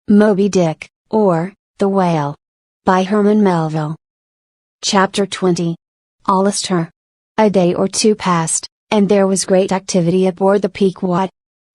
Moby Dick, or, The Whale. By Herman Melville. Chapter 20. All astir. A day or two passed, and there was great activity aboard the Pequod.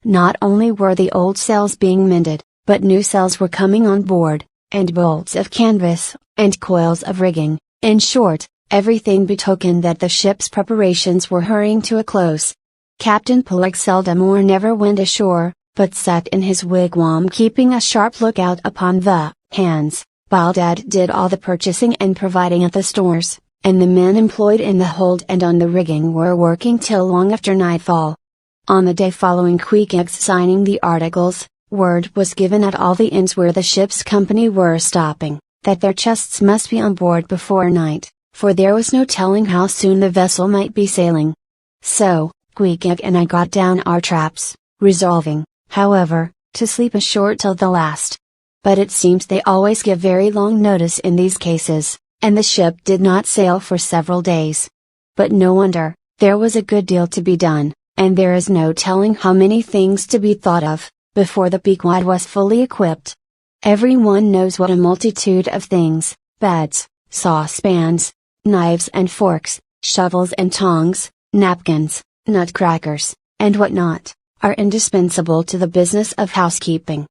Not only were the old sails being mended, but new sails were coming on board, and bolts of canvas, and coils of rigging. In short, everything betokened that the ship's preparations were hurrying to a close. Captain Ahab seldom or never went ashore, but sat in his wigwam keeping a sharp lookout upon the hands. Bildad did all the purchasing and providing at the stores, and the men employed in the hold and on the rigging were working till long after nightfall. On the day following Queequeg's signing the articles, word was given at all the inns where the ship's company were stopping, that their chests must be on board before night, for there was no telling how soon the vessel might be sailing. So, Queequeg and I got down our traps, resolving, however, to sleep ashore till the last. But it seems they always give very long notice in these cases, and the ship did not sail for several days. But no wonder, there was a good deal to be done, and there is no telling how many things to be thought of, before the Pequod was fully equipped. Every one knows what a multitude of things, beds, saucepans, knives and forks, shovels and tongs, napkins, nutcrackers, and what not, are indispensable to the business of housekeeping.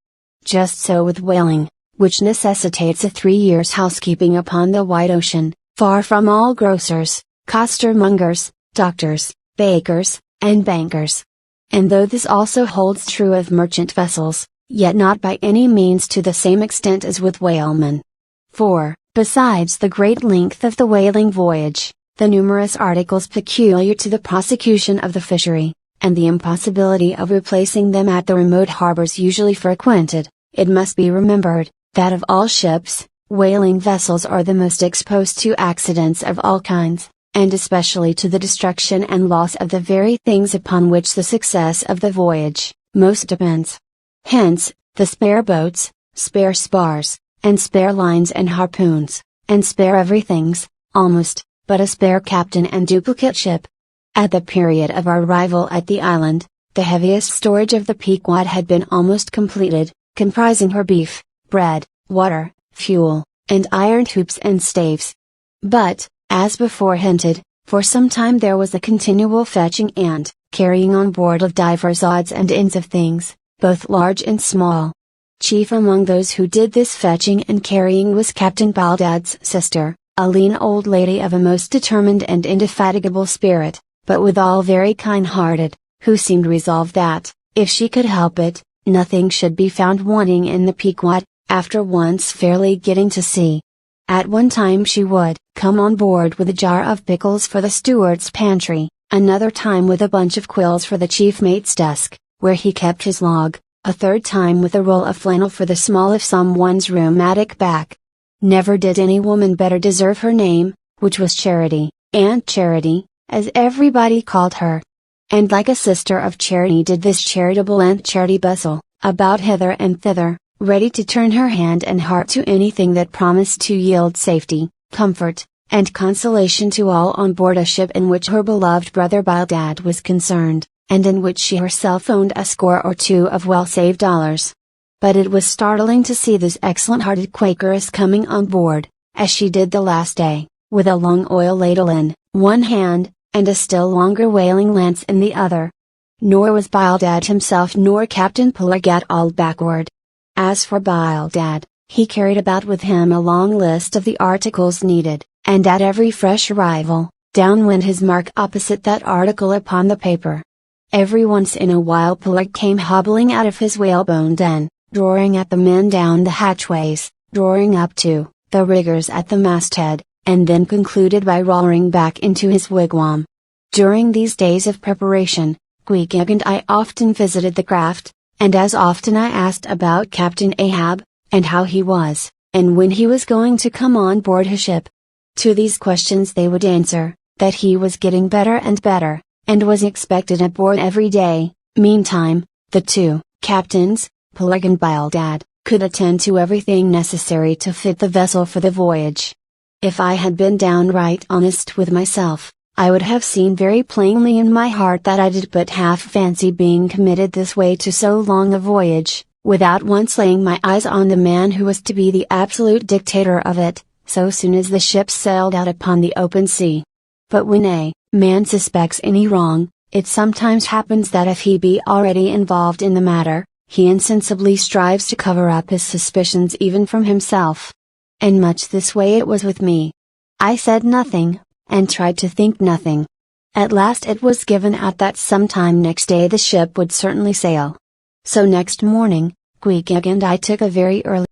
Just so with whaling, which necessitates a 3 years' housekeeping upon the wide ocean, far from all grocers, costermongers, doctors, bakers, and bankers. And though this also holds true of merchant vessels, yet not by any means to the same extent as with whalemen. For, besides the great length of the whaling voyage, the numerous articles peculiar to the prosecution of the fishery, and the impossibility of replacing them at the remote harbors usually frequented, it must be remembered, that of all ships, whaling vessels are the most exposed to accidents of all kinds, and especially to the destruction and loss of the very things upon which the success of the voyage most depends. Hence, the spare boats, spare spars, and spare lines and harpoons, and spare everythings, almost, but a spare captain and duplicate ship. At the period of our arrival at the island, the heaviest storage of the Pequod had been almost completed, comprising her beef, bread, water, fuel, and iron hoops and staves. But, as before hinted, for some time there was a continual fetching and carrying on board of divers odds and ends of things, both large and small. Chief among those who did this fetching and carrying was Captain Bildad's sister, a lean old lady of a most determined and indefatigable spirit, but withal very kind-hearted, who seemed resolved that, if she could help it, nothing should be found wanting in the Pequod, after once fairly getting to sea. At one time she would come on board with a jar of pickles for the steward's pantry, another time with a bunch of quills for the chief mate's desk, where he kept his log, a third time with a roll of flannel for the small of someone's rheumatic back. Never did any woman better deserve her name, which was Charity, Aunt Charity, as everybody called her. And like a sister of charity did this charitable Aunt Charity bustle about hither and thither, ready to turn her hand and heart to anything that promised to yield safety, comfort, and consolation to all on board a ship in which her beloved brother Bildad was concerned, and in which she herself owned a score or two of well-saved dollars. But it was startling to see this excellent-hearted Quakeress coming on board, as she did the last day, with a long oil ladle in one hand, and a still longer whaling lance in the other. Nor was Bildad himself nor Captain Ahab at all backward. As for Bildad, he carried about with him a long list of the articles needed, and at every fresh arrival, down went his mark opposite that article upon the paper. Every once in a while Ahab came hobbling out of his whalebone den, roaring at the men down the hatchways, roaring up to the riggers at the masthead, and then concluded by roaring back into his wigwam. During these days of preparation, Queequeg and I often visited the craft, and as often I asked about Captain Ahab, and how he was, and when he was going to come on board his ship. To these questions they would answer, that he was getting better and better, and was expected aboard every day. Meantime, the two captains, Ahab and Bildad, could attend to everything necessary to fit the vessel for the voyage. If I had been downright honest with myself, I would have seen very plainly in my heart that I did but half fancy being committed this way to so long a voyage, without once laying my eyes on the man who was to be the absolute dictator of it, so soon as the ship sailed out upon the open sea. But when a man suspects any wrong, it sometimes happens that if he be already involved in the matter, he insensibly strives to cover up his suspicions even from himself. And much this way it was with me. I said nothing, and tried to think nothing. At last it was given out that sometime next day the ship would certainly sail. So next morning, Queequeg and I took a very early